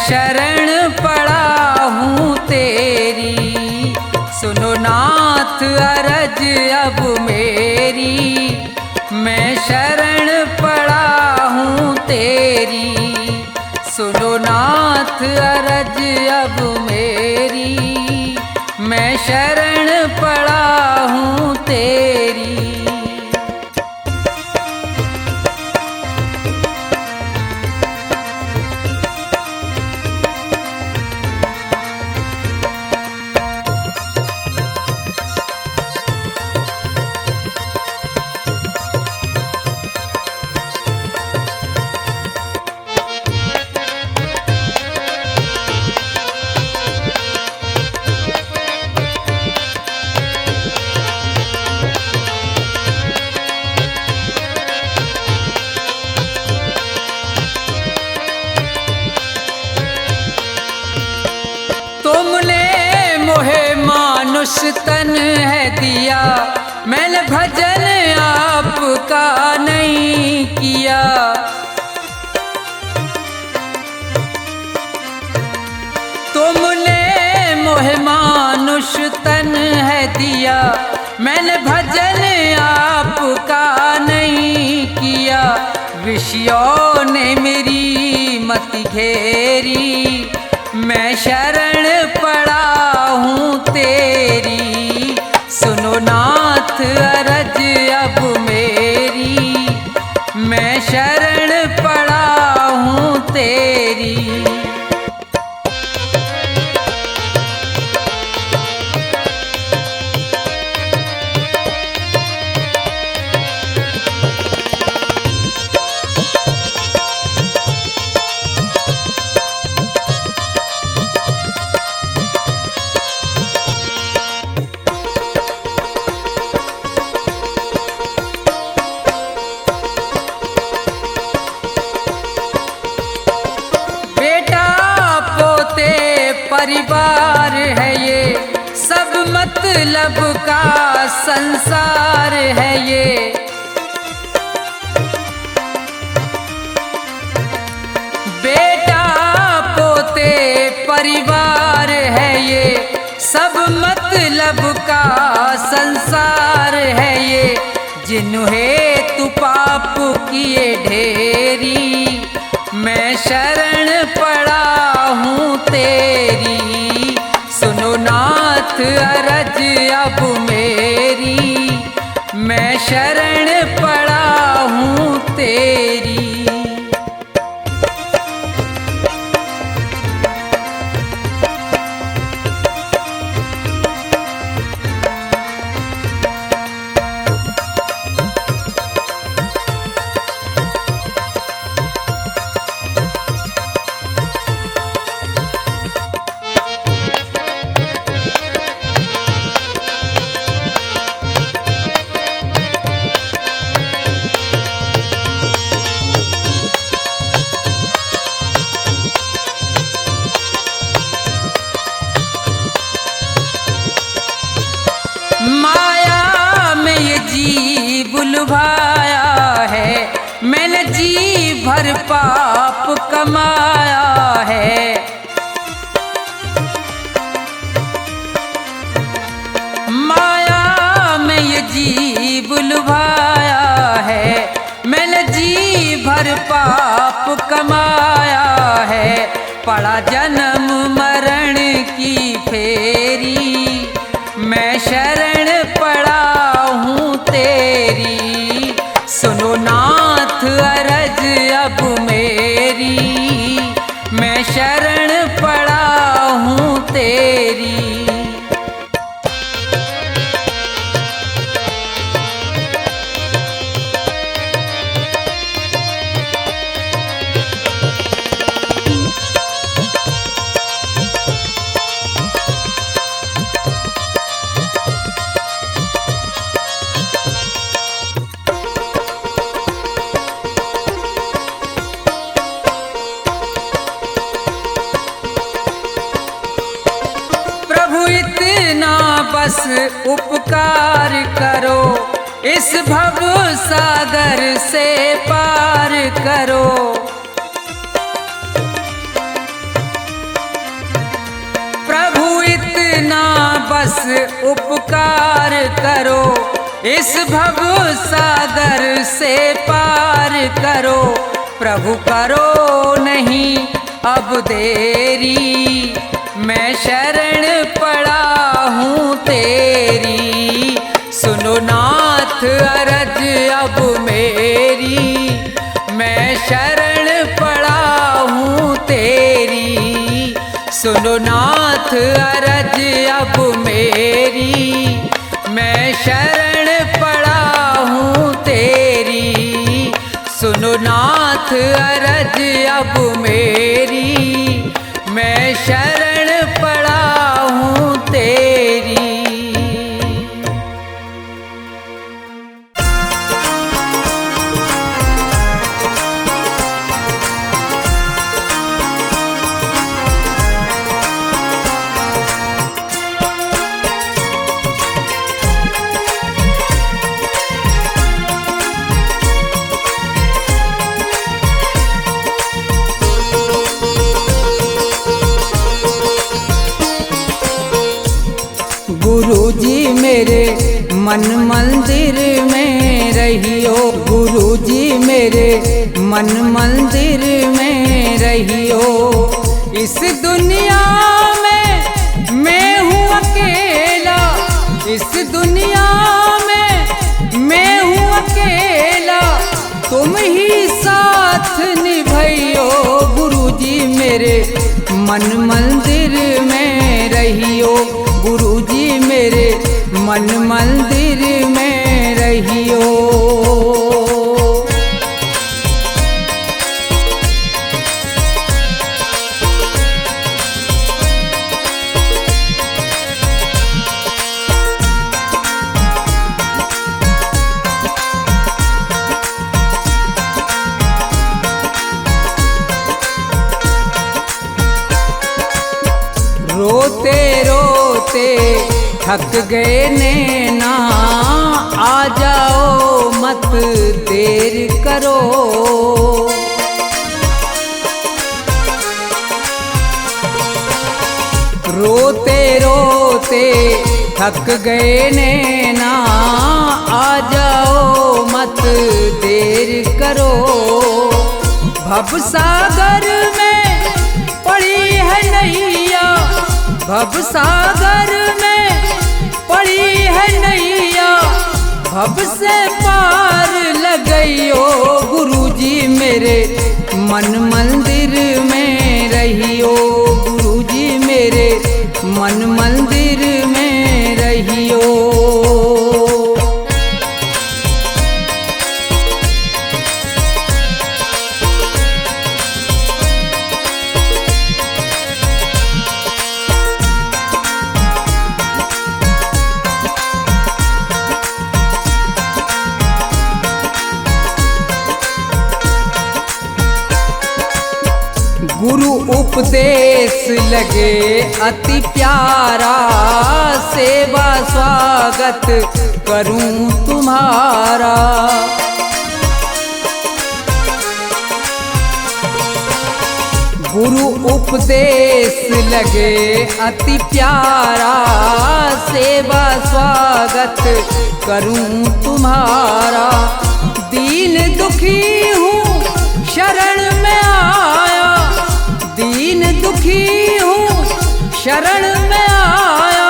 शरण पड़ा हूँ तेरी, सुनो नाथ अरज अब मेरी। मैं शरण पड़ा हूँ तेरी, सुनो नाथ अरज अब मेरी। मैं शरण पड़ा हूँ तेरी। मानुष तन है दिया, मैंने भजन आपका नहीं किया। तुमने मोहे मानुष तन है दिया, मैंने भजन आपका नहीं किया। विषयों ने मेरी मति घेरी, मैं शरण पड़ा हूँ तेरी। सुनो नाथ अरज अब मेरी, मैं शरण पड़ा हूँ तेरी। परिवार है ये, सब मतलब का संसार है ये। बेटा पोते परिवार है ये, सब मतलब का संसार है ये। जिन्हें तू पाप किए ढेरी, मैं शरण पड़ा हूँ तेरी। सुनो नाथ अरज अब मेरी, मैं शरण पड़ा हूँ तेरी। माया में ये जी बुलवाया है, मैंने जी भर पाप कमाया है। माया में ये जी बुलवाया है, मैंने जी भर पाप कमाया है। पड़ा जन्म मरण की फेरी, मैं शरण पड़ा हूँ तेरी। सुनो नाथ अरज अब मेरी, मैं शरण पड़ा हूँ तेरी। बस उपकार करो, इस भव सागर से पार करो। उपकार करो, इस भव सागर से पार करो। प्रभु करो नहीं अब देरी, मैं शरण पड़ा हूँ तेरी। सुनो नाथ अरज अब मेरी, मैं शरण पड़ा हूँ तेरी। सुनो नाथ अरज अब मेरी, मैं शरण पड़ा हूँ तेरी। सुनो नाथ अरज अब मेरी, मैं शरण पड़ा हूँ तेरी। गुरुजी मेरे मन मंदिर में रहियो, गुरुजी मेरे मन मंदिर में रहियो। इस दुनिया में मैं हूँ अकेला, इस दुनिया में मैं हूँ अकेला, तुम ही साथ निभाइयो। गुरुजी मेरे मन मंदिर में रहियो, गुरुजी मेरे मन मंदिर में रहियो। रोते रोते थक गए नैना, आ जाओ मत देर करो। रोते रोते थक गए नैना, आ जाओ मत देर करो। भव सागर में पड़ी है नैया, भव सागर में पड़ी है नैया, भव से पार लगइयो। गुरुजी मेरे मन मंदिर में रहियो, गुरुजी मेरे मन मंदिर में रहियो। गुरु उपदेश लगे अति प्यारा, सेवा स्वागत करूं तुम्हारा। गुरु उपदेश लगे अति प्यारा, सेवा स्वागत करूं तुम्हारा। दीन दुखी हूँ शरण में आया, दीन दुखी हूँ शरण में आया,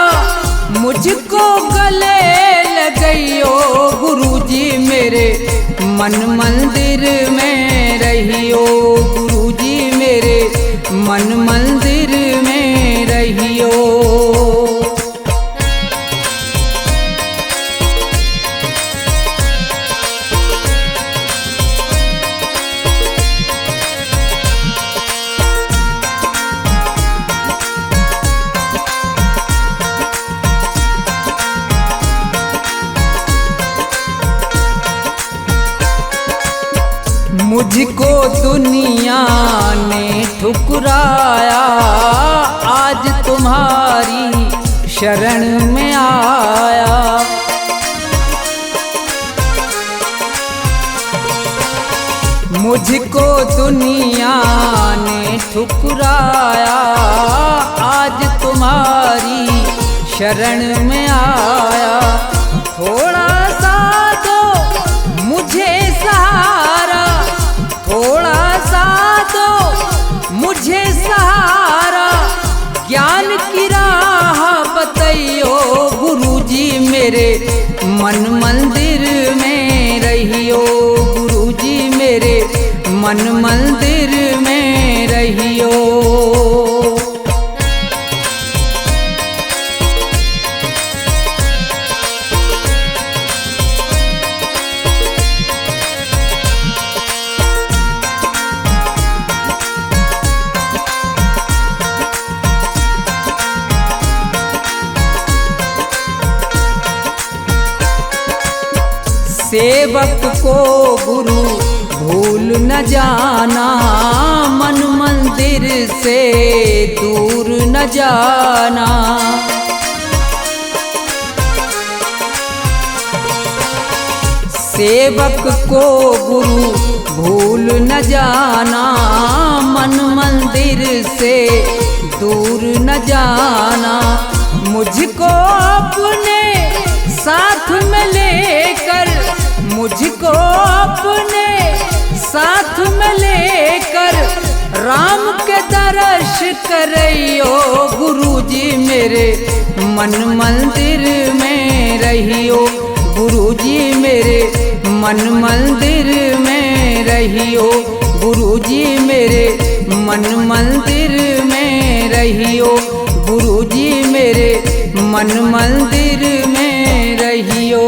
मुझको गले लगइयो। गुरुजी मेरे मन मंदिर में रहियो, गुरुजी मेरे मन मंदिर में रहियो। मुझको दुनिया ने ठुकराया, आज तुम्हारी शरण में आया। मुझको दुनिया ने ठुकराया, आज तुम्हारी शरण में आया। थोड़ा सा दो मुझे सहारा, थोड़ा सा दो मुझे सहारा, ज्ञान की राह बतइयो गुरुजी मेरे मन मंदिर में रहियो, गुरुजी मेरे मन मंदिर में रहियो। सेवक को गुरु भूल न जाना, मन मंदिर से दूर न जाना। सेवक को गुरु भूल न जाना, मन मंदिर से दूर न जाना। मुझको अपने साथ में लेकर, मुझको अपने साथ में लेकर राम के दर्श करियो, गुरुजी मेरे मन मंदिर में रहियो, गुरुजी मेरे मन मंदिर में रहियो, गुरुजी मेरे मन मंदिर में रहियो, गुरुजी मेरे मन मंदिर में रहियो।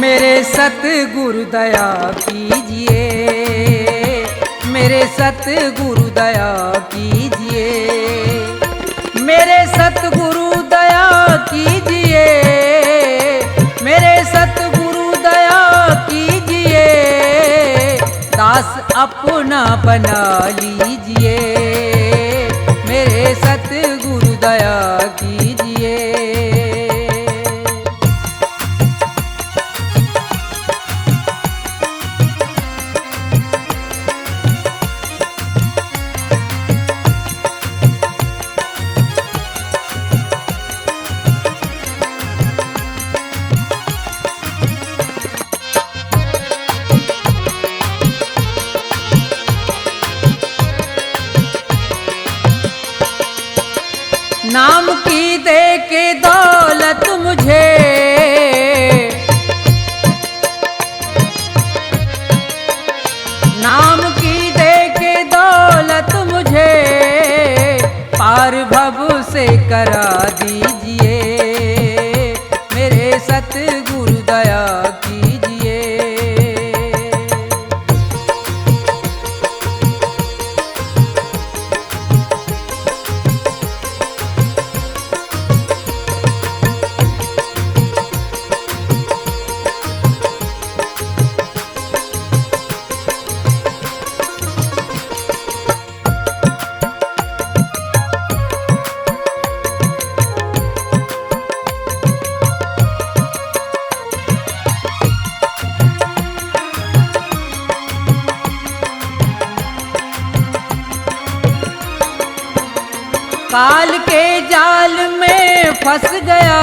मेरे सतगुरु दया कीजिए, मेरे सतगुरु दया कीजिए, मेरे सतगुरु दया कीजिए, मेरे सतगुरु दया कीजिए, दास अपना बना लीजिए, मेरे सतगुरु दया कीजिए। नाम की दे के दौलत मुझे, नाम की दे के दौलत मुझे पार भव से करा दीजिए, मेरे सतगुरु दया कीजिए। काल के जाल में फंस गया,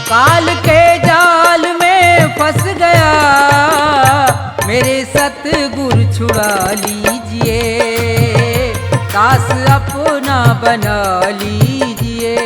काल के जाल में फंस गया, मेरे सतगुरु छुड़ा लीजिए, दास अपना बना लीजिए।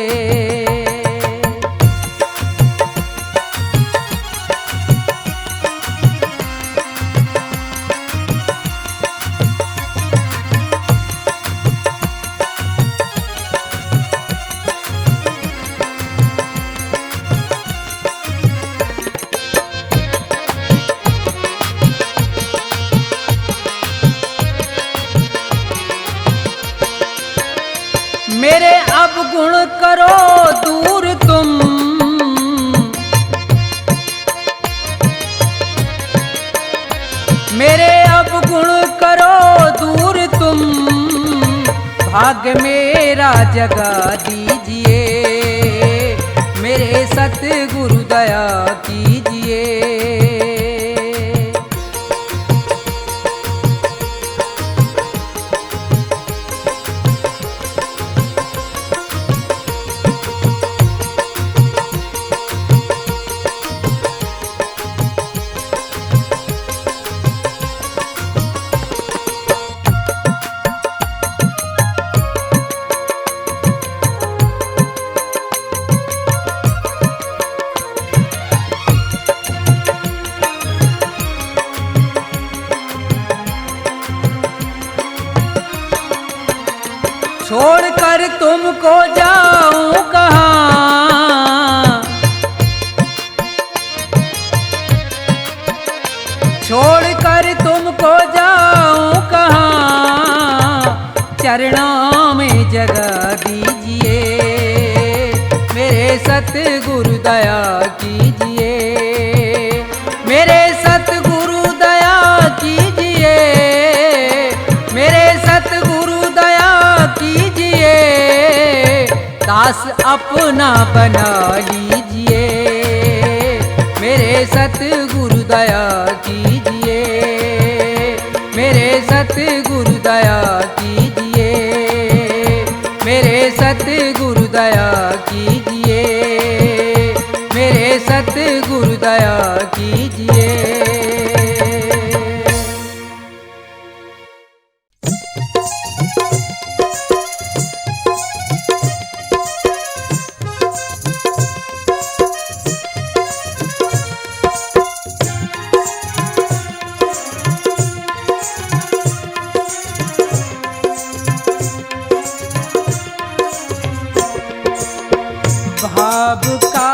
मेरे अवगुण करो दूर तुम, मेरे अवगुण करो दूर तुम, भाग्य मेरा जगा दीजिए, मेरे सतगुरु दया कीजिए। छोड़कर तुमको जाऊं कहाँ, छोड़कर तुमको जाऊं कहाँ, चरणों में जगह दीजिए, मेरे सतगुरु दया कीजिए, मेरे सतगुरु दया कीजिए, मेरे सतगुरु दया कीजिए, दास अपना बना लीजिए, मेरे सतगुरु दया कीजिए, मेरे सतगुरु दया कीजिए, मेरे सतगुरु दया कीजिए, मेरे सतगुरु दया कीजिए। भाव का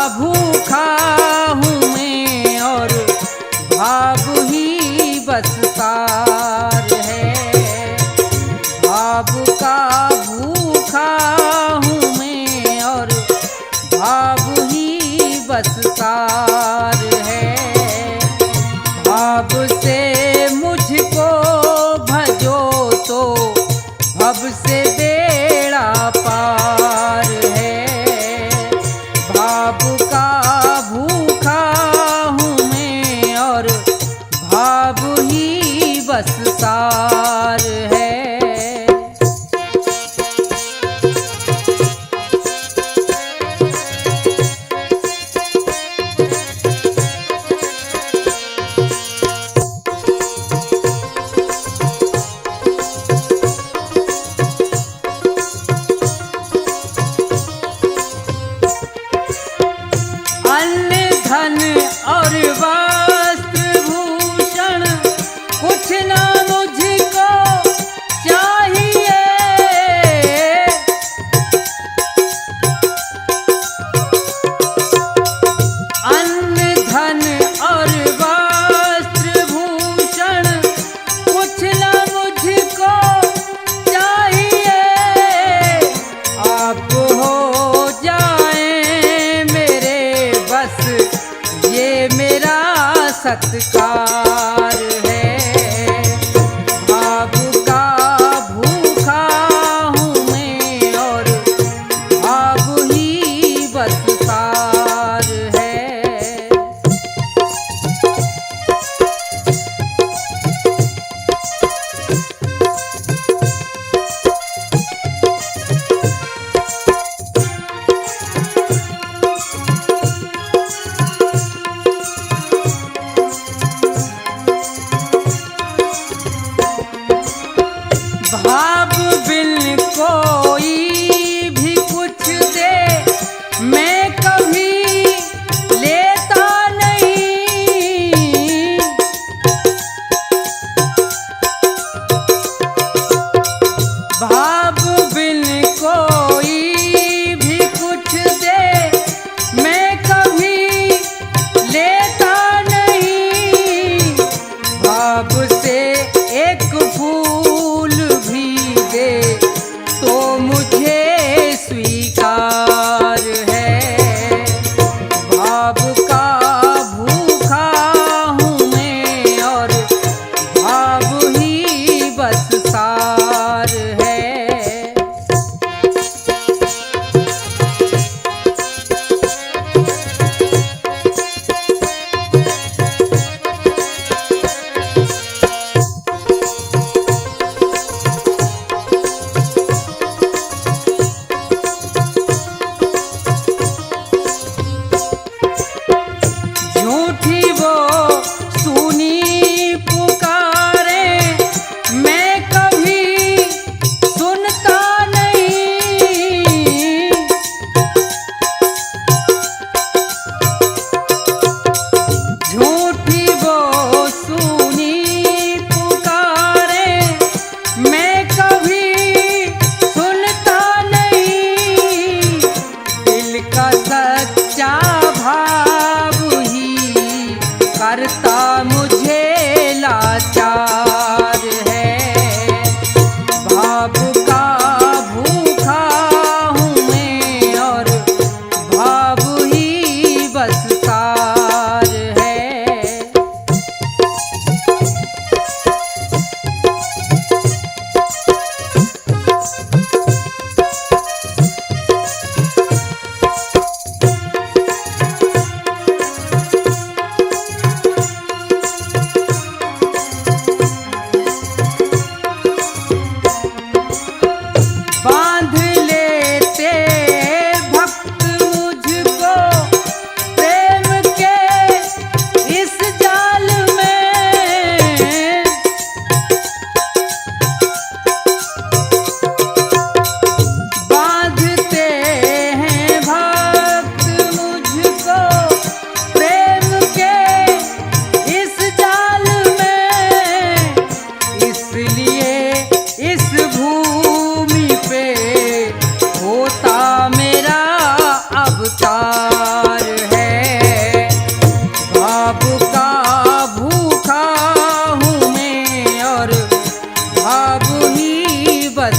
भूखा हूँ मैं और भाव ही बस सार है, भाव का भूखा हूँ मैं और भाव ही बस सार है, भाव से मुझको भजो तो भव से बेड़ा पार है, भाव का भूखा हूँ मैं और भाव ही बस सार है। अन्न धन और वस्त्र भूषण कुछ ना मुझको चाहिए, अन्न धन और वस्त्र भूषण कुछ ना मुझको चाहिए, आप हो जाए मेरे बस ये मेरा सत्कार है, भाव का भूखा हूँ मैं और भाव ही बस सार है।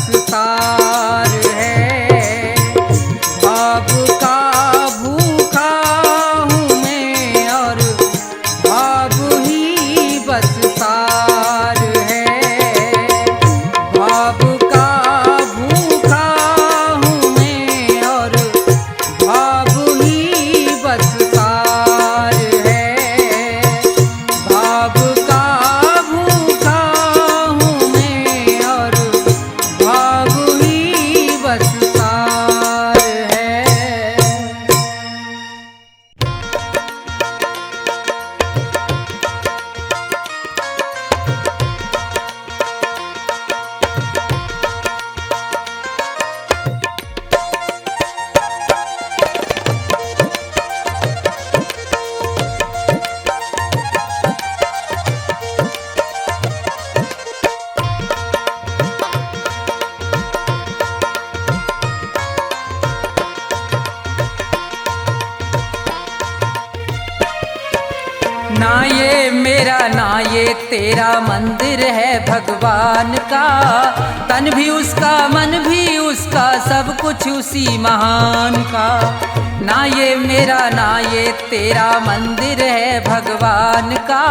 सार है। भाव का भूखा हूँ मैं और भाव ही बस सार है। भाव का भूखा हूँ मैं और भाव ही बस सार है। भाव का भूखा हूँ मैं और भाव ही बस सार है। ना ये मेरा ना ये तेरा मंदिर है भगवान का। तन भी उसका मन भी उसका सब कुछ उसी महान का। ना ये मेरा ना ये तेरा मंदिर है भगवान का।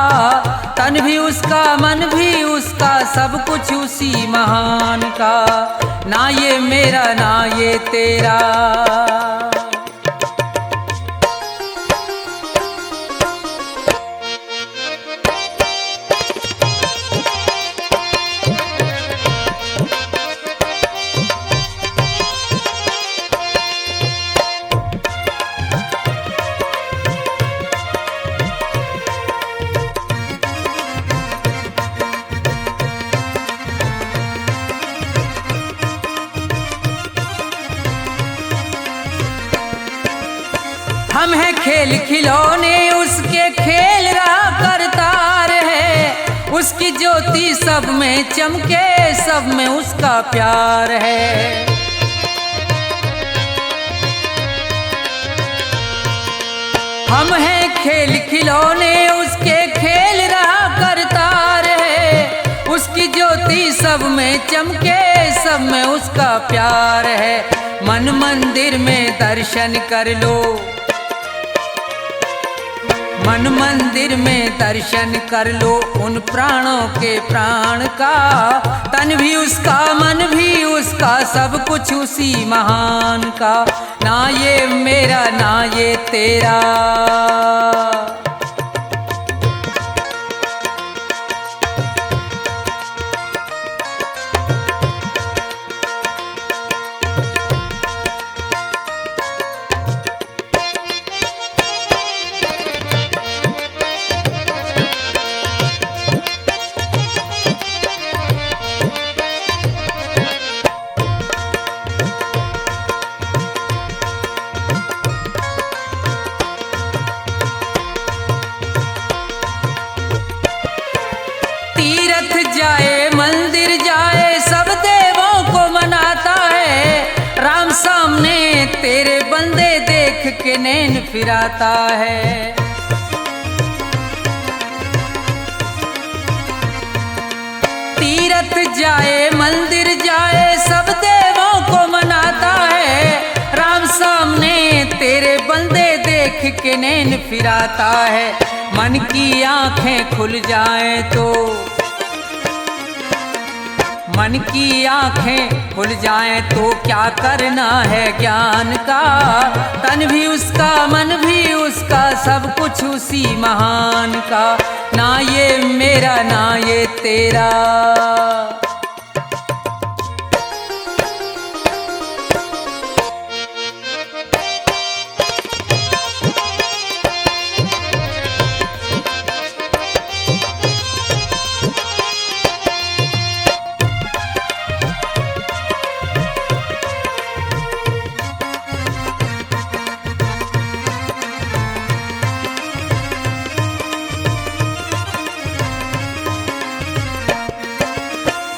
तन भी उसका मन भी उसका सब कुछ उसी महान का। ना ये मेरा ना ये तेरा। हम हैं खेल खिलौने उसके खेल रहा करतार है। उसकी ज्योति सब में चमके सब में उसका प्यार है। हम हैं खेल खिलौने उसके खेल रहा करतार है। उसकी ज्योति सब में चमके सब में उसका प्यार है। मन मंदिर में दर्शन कर लो। मन मंदिर में दर्शन कर लो उन प्राणों के प्राण का। तन भी उसका मन भी उसका सब कुछ उसी महान का। ना ये मेरा ना ये तेरा। तीर्थ जाए मंदिर जाए सब देवों को मनाता है। राम सामने तेरे बंदे देख के नैन फिराता है। तीर्थ जाए मंदिर जाए सब देवों को मनाता है। राम सामने तेरे बंदे देख के नैन फिराता है। मन की आंखें खुल जाएं तो मन की आंखें खुल जाएं तो क्या करना है ज्ञान का। तन भी उसका मन भी उसका सब कुछ उसी महान का। ना ये मेरा ना ये तेरा।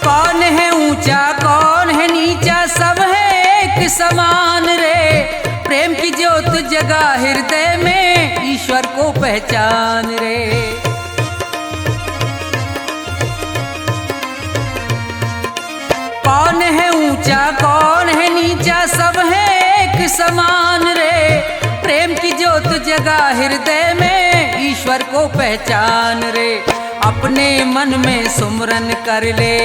कौन है ऊंचा कौन है नीचा सब है एक समान रे। प्रेम की ज्योत जगा हृदय में ईश्वर को पहचान रे। कौन है ऊंचा कौन है नीचा, सब है एक समान रे। प्रेम की ज्योत जगा हृदय में, ईश्वर को पहचान रे। अपने मन में सुमरन कर ले,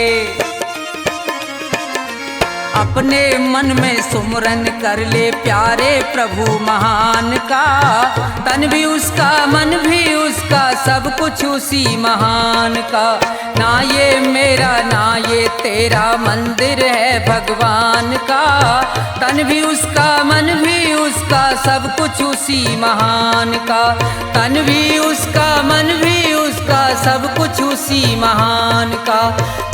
अपने मन में सुमरन कर ले प्यारे प्रभु महान का। तन भी उसका मन भी उसका, सब कुछ उसी महान का। ना ये मेरा ना ये तेरा मंदिर है भगवान का। तन भी उसका मन भी उसका, सब कुछ उसी महान का। तन भी उसका मन भी उसका, सब कुछ उसी महान का।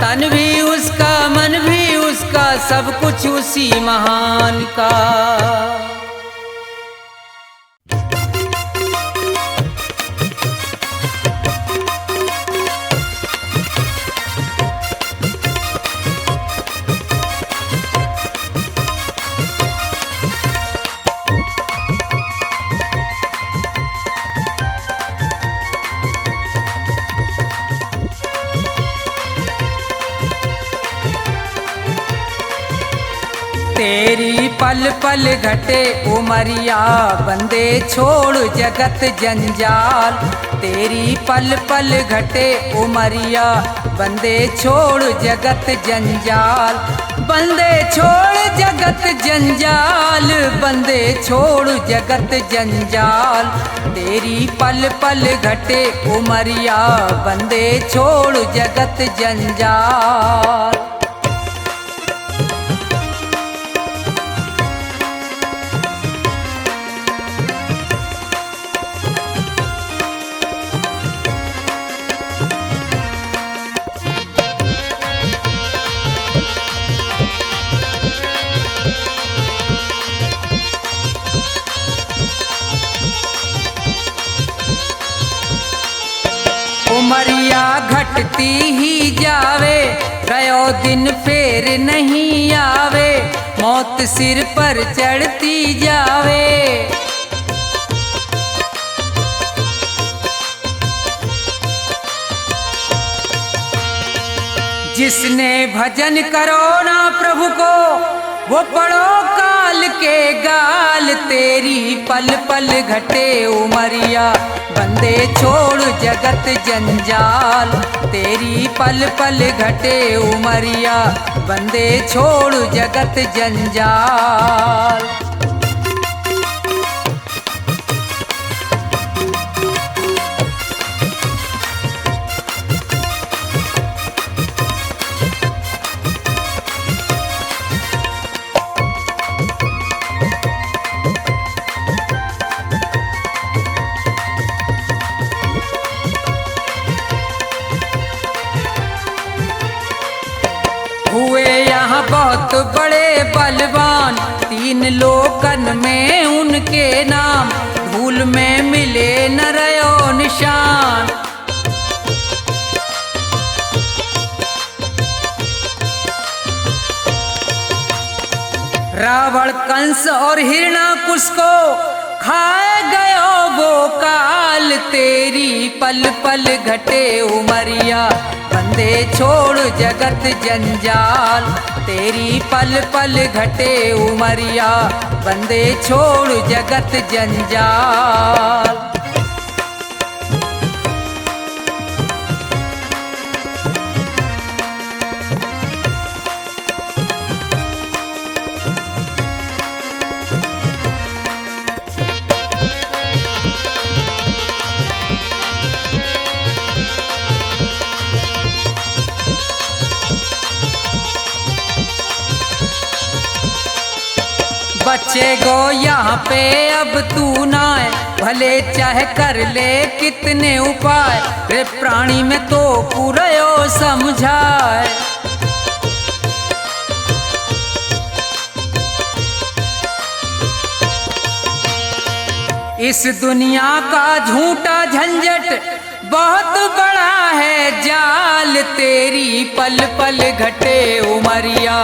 तन भी उसका मन भी उसका, सब कुछ उसी महान का। तेरी पल पल घटे उमरिया, बंदे छोड़ जगत जंजाल। तेरी पल पल घटे उमरिया, बंदे छोड़ जगत जंजाल। बंदे छोड़ जगत जंजाल, बंदे छोड़ जगत जंजाल। तेरी पल पल घटे उमरिया, बंदे छोड़ जगत जंजाल। उमरिया घटती ही जावे, गयो दिन फेर नहीं आवे। मौत सिर पर चढ़ती जावे, जिसने भजन करो ना प्रभु को, वो पड़ो काल के गाल। तेरी पल पल घटे उमरिया, बंदे छोड़ जगत जंजाल। तेरी पल पल घटे उमरिया, बंदे छोड़ जगत जंजाल। हुए यहाँ बहुत बड़े बलवान, तीन लोकन में उनके नाम। धूल में मिले न रयो निशान, रावण कंस और हिरणाकुश को खाए गयो वो काल। तेरी पल पल घटे उमरिया, बंदे छोड़ जगत जंजाल। तेरी पल पल घटे उमरिया, बंदे छोड़ जगत जंजाल। बच्चे गो यहाँ पे अब तू ना है, भले चाहे कर ले कितने उपाय। रे प्राणी में तो पूरयो समझाए, इस दुनिया का झूठा झंझट बहुत बड़ा है जाल। तेरी पल पल घटे उमरिया,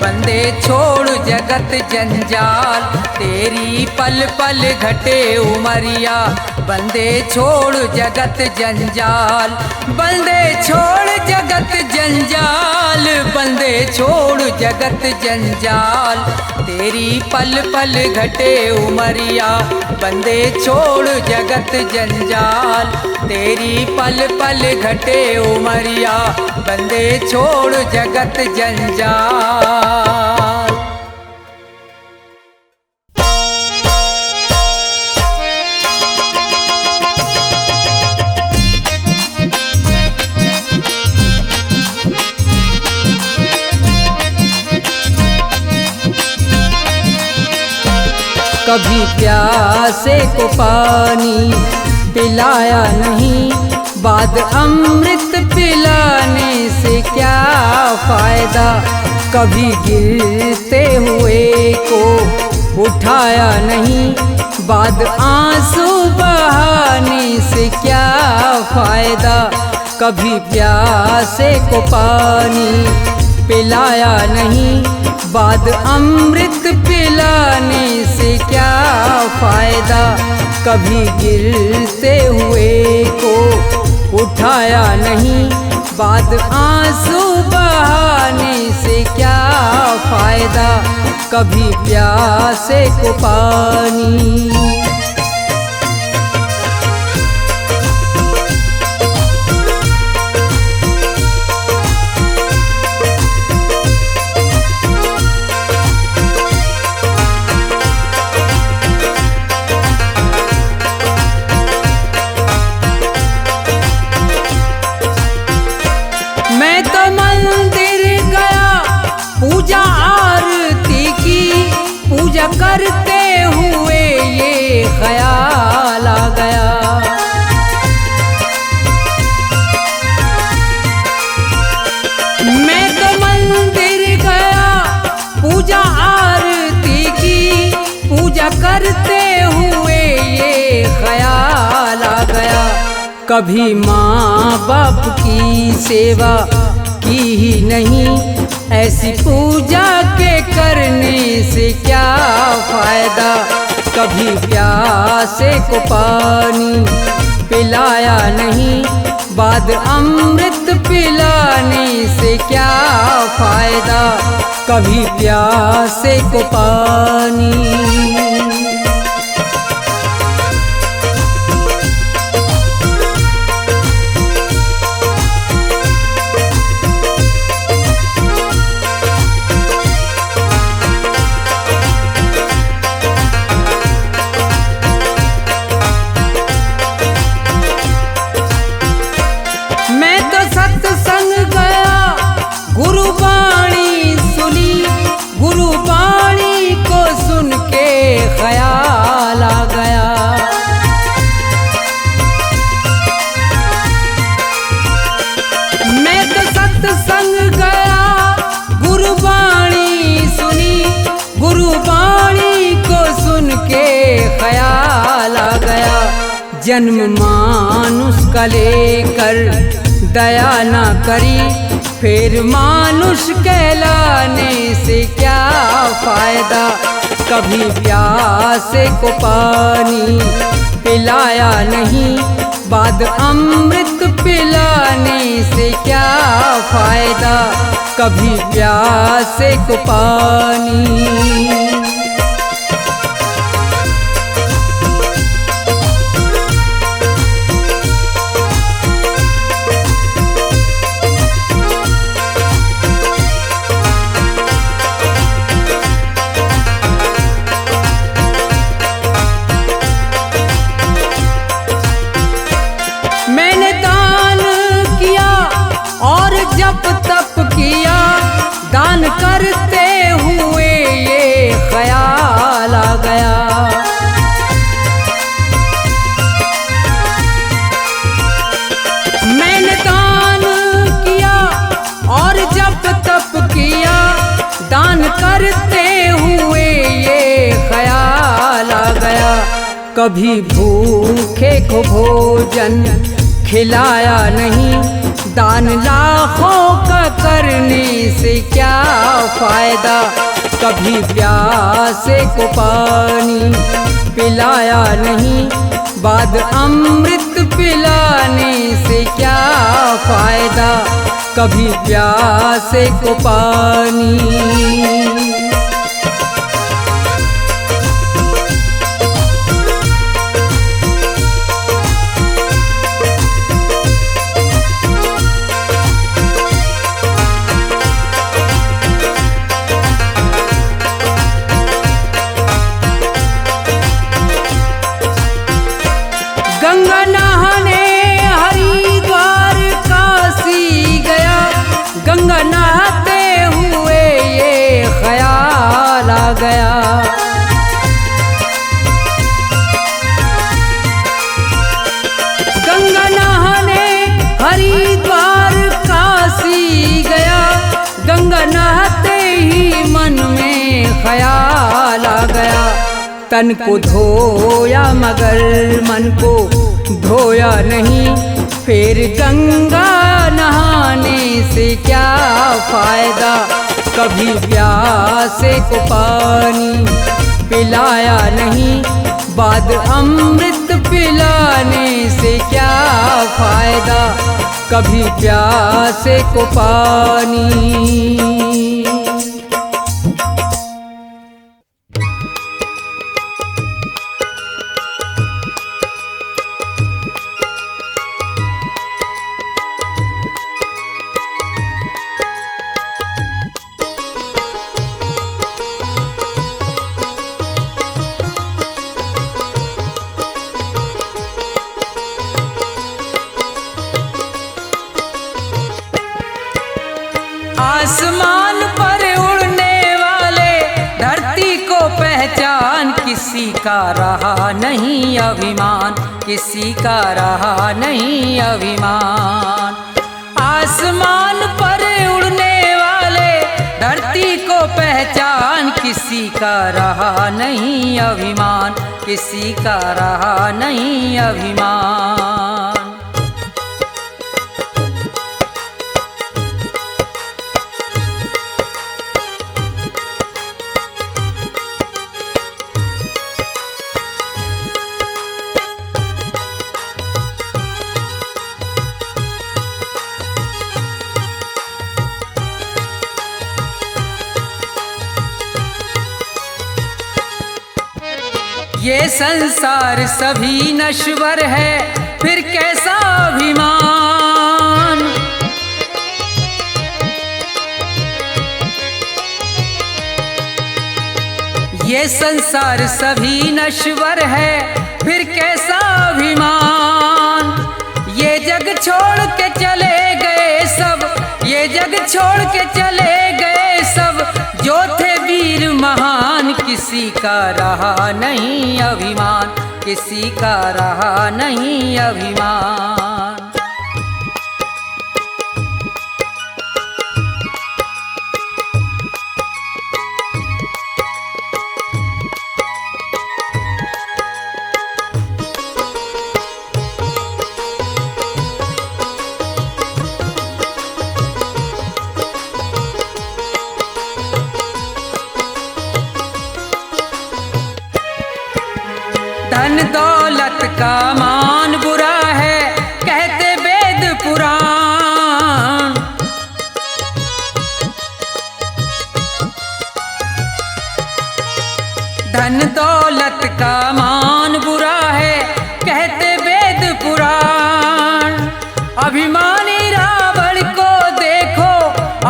बंदे छोड़ जगत जंजाल, तेरी पल पल घटे उमरिया। बंदे छोड़ जगत जंजाल, बंदे छोड़ जगत जंजाल, बंदे छोड़ जगत जंजाल, तेरी पल पल घटे उमरिया। बंदे छोड़ जगत जंजाल, तेरी पल पल घटे उमरिया। बंदे छोड़ जगत जंजाल। कभी प्यासे को पानी पिलाया नहीं, बाद अमृत पिलाने से क्या फायदा। कभी गिरते हुए को उठाया नहीं, बाद आंसू बहाने से क्या फायदा। कभी प्यासे को पानी पिलाया नहीं, बाद अमृत पिलाने से क्या फायदा। कभी गिरते हुए को उठाया नहीं, बाद आंसू बहाने से क्या फायदा। कभी प्यासे को पानी। मैं तो मंदिर गया, पूजा आरती की, पूजा करते हुए ये ख्याल आ गया। मैं तो मंदिर गया, पूजा आरती की, पूजा करते हुए ये ख्याल आ गया। कभी माँ बाप की सेवा की ही नहीं, ऐसी पूजा के करने से क्या फायदा। कभी प्यासे को पानी पिलाया नहीं, बाद अमृत पिलाने से क्या फायदा। कभी प्यासे को पानी। मैं तो सत्संग गया, गुरुवाणी सुनी, गुरुवाणी को सुन के ख्याल आ गया। मैं तो सत्संग गया, गुरुवाणी सुनी, गुरुवाणी को सुन के ख्याल आ गया। जन्म मानुष का लेकर दया ना करी, फिर मानुष कहलाने से क्या फायदा। कभी प्यासे को पानी पिलाया नहीं, बाद अमृत पिलाने से क्या फायदा। कभी प्यासे को पानी। मैंने दान किया और जप तप किया, दान करते हुए ये ख्याल आ गया। मैंने दान किया और जप तप किया, दान करते हुए ये ख्याल आ गया। कभी भूखे को भोजन खिलाया नहीं, दान लाखों का करने से क्या फायदा, कभी प्यासे को पानी पिलाया नहीं, बाद अमृत पिलाने से क्या फायदा, कभी प्यासे को पानी। गंगा नहाने हरिद्वार काशी गया, गंगा नहाते हुए ये ख्याल आ गया। गंगा नहाने हरिद्वार काशी गया, गंगा नहाते ही मन में ख्याल आ गया। तन को धोया मगर मन को धोया नहीं, फिर गंगा नहाने से क्या फायदा, कभी प्यासे को पानी पिलाया नहीं, बाद अमृत पिलाने से क्या फायदा, कभी प्यासे को पानी। आसमान पर उड़ने वाले धरती को पहचान, किसी का रहा नहीं अभिमान, किसी का रहा नहीं अभिमान। आसमान पर उड़ने वाले धरती को पहचान, किसी का रहा नहीं अभिमान, किसी का रहा नहीं अभिमान। ये संसार सभी नश्वर है, फिर कैसा अभिमान। ये संसार सभी नश्वर है, फिर कैसा अभिमान। ये जग छोड़ के चले गए सब, ये जग छोड़ के चले गए सब, जो थे वीर महान, किसी का रहा नहीं अभिमान, किसी का रहा नहीं अभिमान। धन दौलत का मान बुरा है, कहते वेद पुराण। धन दौलत का मान बुरा है, कहते वेद पुराण। अभिमानी रावण को देखो,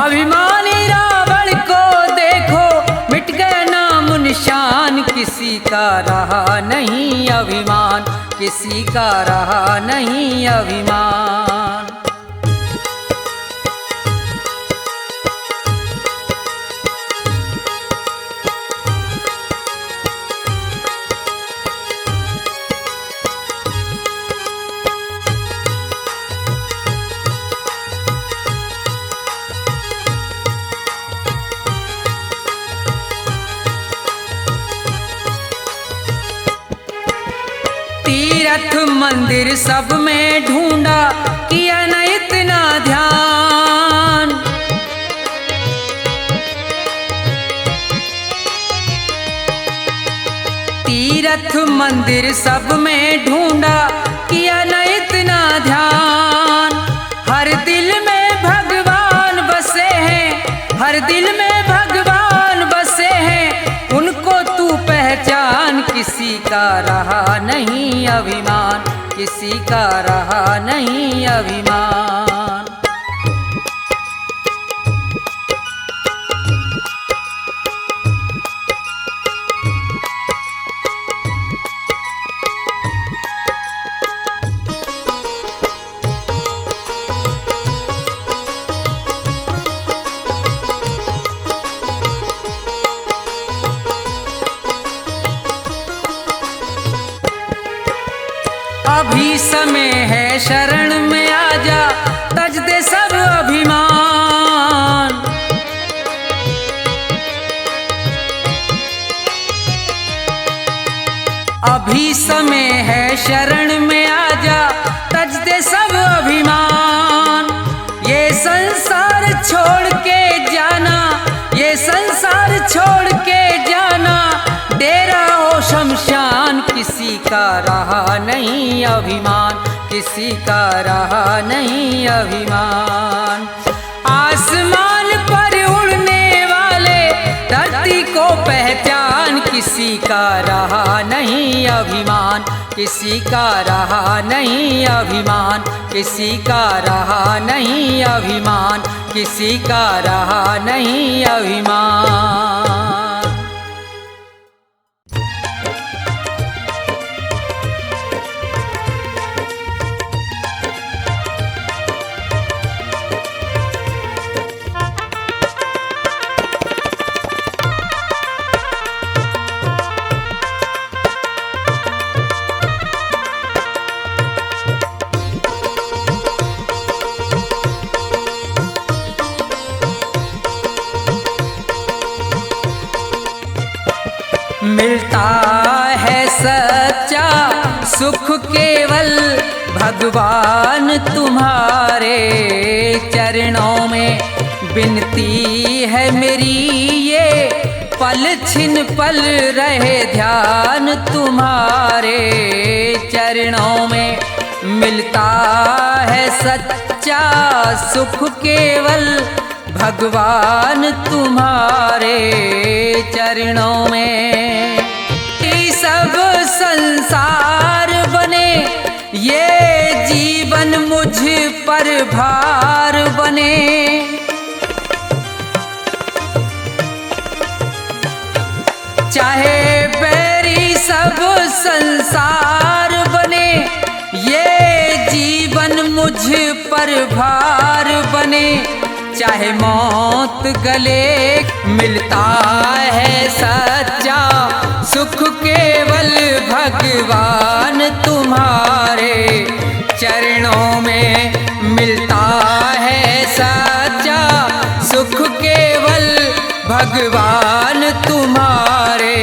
अभिमानी रावण को देखो, मिट गया नाम निशान, किसी का रहा नहीं अभिमान, किसी का रहा नहीं अभिमान। तीर्थ मंदिर सब में ढूंढा, किया न इतना ध्यान। तीर्थ मंदिर सब में ढूंढा, किया न इतना ध्यान। हर दिल में भगवान बसे हैं, हर दिल में भगवान बसे हैं, उनको तू पहचान। किसी का रहा नहीं अभिमान, किसी का रहा नहीं अभिमान। अभी समय है शरण में आजा, तज दे सब अभिमान। अभी समय है शरण में आजा, तज दे सब अभिमान। ये संसार छोड़ के जाना, ये संसार छोड़ के जाना, डेरा हो शमशान। किसी का रहा नहीं अभिमान, किसी का रहा नहीं अभिमान। आसमान पर उड़ने वाले धरती को पहचान। किसी का रहा नहीं अभिमान, किसी का रहा नहीं अभिमान, किसी का रहा नहीं अभिमान, किसी का रहा नहीं अभिमान। मिलता है सच्चा सुख केवल भगवान तुम्हारे चरणों में। विनती है मेरी ये पल छिन पल रहे ध्यान तुम्हारे चरणों में। मिलता है सच्चा सुख केवल भगवान तुम्हारे चरणों में। ये सब संसार बने, ये जीवन मुझ पर भार बने। चाहे बैरी सब संसार बने, ये जीवन मुझ पर भार बने। चाहे मौत गले, मिलता है सच्चा सुख केवल भगवान तुम्हारे चरणों में। मिलता है सच्चा सुख केवल भगवान तुम्हारे